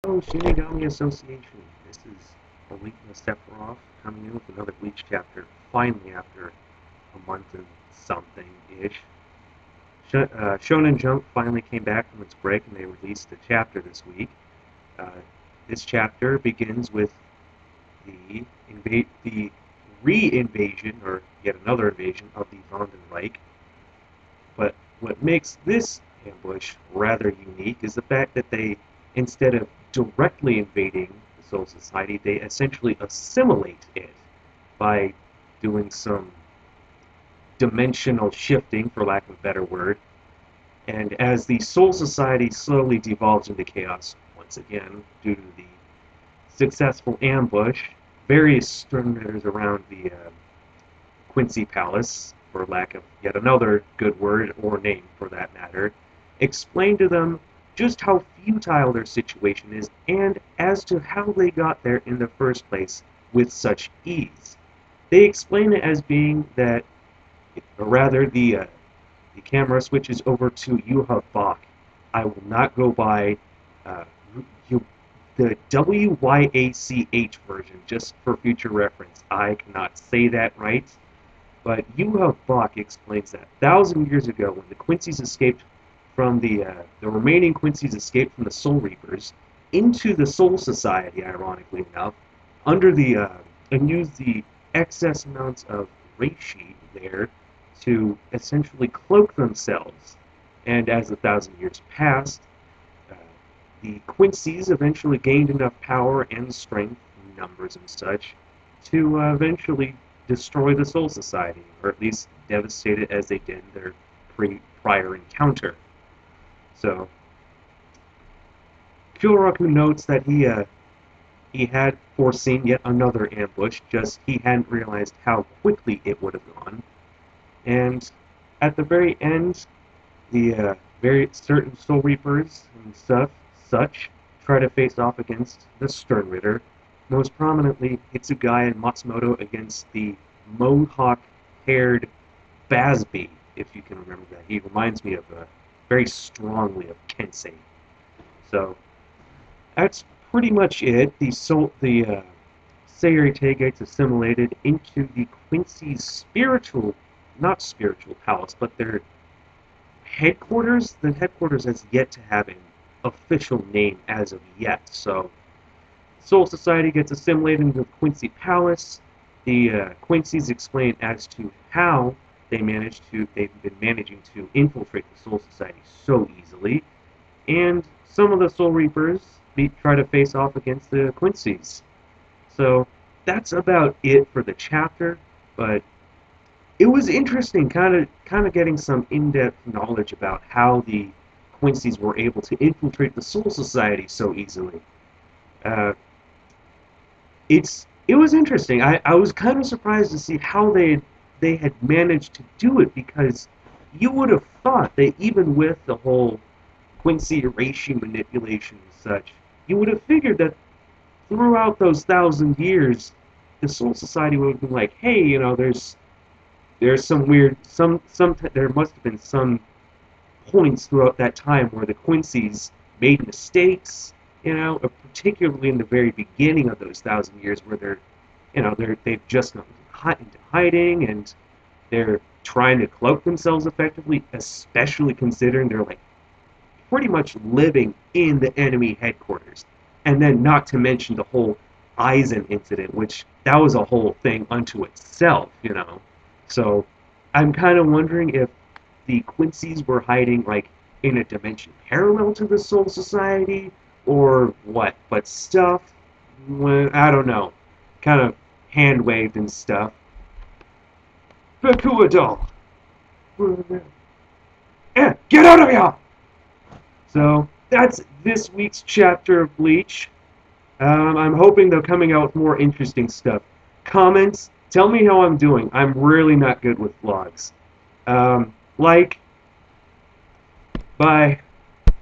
Oh, Shinigami Association. This is Elite Sephiroth coming in with another Bleach chapter, finally after a month and something-ish. Shonen Jump finally came back from its break and they released a chapter this week. Uh, this chapter begins with the re-invasion, or yet another invasion, of the Vandenreich. But what makes this ambush rather unique is the fact that they, instead of directly invading the Soul Society, they essentially assimilate it by doing some dimensional shifting, for lack of a better word. And as the Soul Society slowly devolves into chaos, once again, due to the successful ambush, various Sternritters around the Quincy Palace, for lack of yet another good word or name for that matter, explain to them just how futile their situation is and as to how they got there in the first place with such ease. They explain it as being that, or rather, the camera switches over to Yuha Bach. I will not go by uh, the WYACH version, just for future reference. I cannot say that right. But Yuha Bach explains that 1,000 years ago, when the Quincy's escaped from the remaining Quincy's escaped from the Soul Reapers into the Soul Society, ironically enough, under and used the excess amounts of reishi there to essentially cloak themselves. And as 1,000 years passed, uh, the Quincy's eventually gained enough power and strength, numbers and such, to eventually destroy the Soul Society, or at least devastate it as they did in their prior encounter. So, Kyoraku notes that he had foreseen yet another ambush, just he hadn't realized how quickly it would have gone. And at the very end, the very certain Soul Reapers and such try to face off against the Stern Ritter, most prominently Hitsugaya and Matsumoto against the mohawk-haired Basby, if you can remember that. He reminds me of very strongly of Kensei. So that's pretty much it. The Sayuri gets assimilated into the Quincy's not spiritual palace, but their headquarters. The headquarters has yet to have an official name as of yet. So Soul Society gets assimilated into the Quincy Palace. The Quincy's explain as to how they've been managing to infiltrate the Soul Society so easily. And some of the Soul Reapers try to face off against the Quincy's. So that's about it for the chapter, but it was interesting kind of getting some in-depth knowledge about how the Quincy's were able to infiltrate the Soul Society so easily. Uh, it was interesting. I was kind of surprised to see how they had managed to do it, because you would have thought that even with the whole Quincy ratio manipulation and such, you would have figured that throughout those 1,000 years, the Soul Society would have been like, hey, there's some weird there must have been some points throughout that time where the Quincy's made mistakes, particularly in the very beginning of those 1,000 years, where they've just gone into hiding and they're trying to cloak themselves effectively, especially considering they're like pretty much living in the enemy headquarters. And then not to mention the whole Eisen incident, which that was a whole thing unto itself. So I'm kind of wondering if the Quincy's were hiding like in a dimension parallel to the Soul Society or what. But stuff, well, I don't know, kind of hand waved and stuff. Bakuadol! Get out of here! So that's this week's chapter of Bleach. I'm hoping they're coming out with more interesting stuff. Comments, tell me how I'm doing. I'm really not good with vlogs. Like, bye.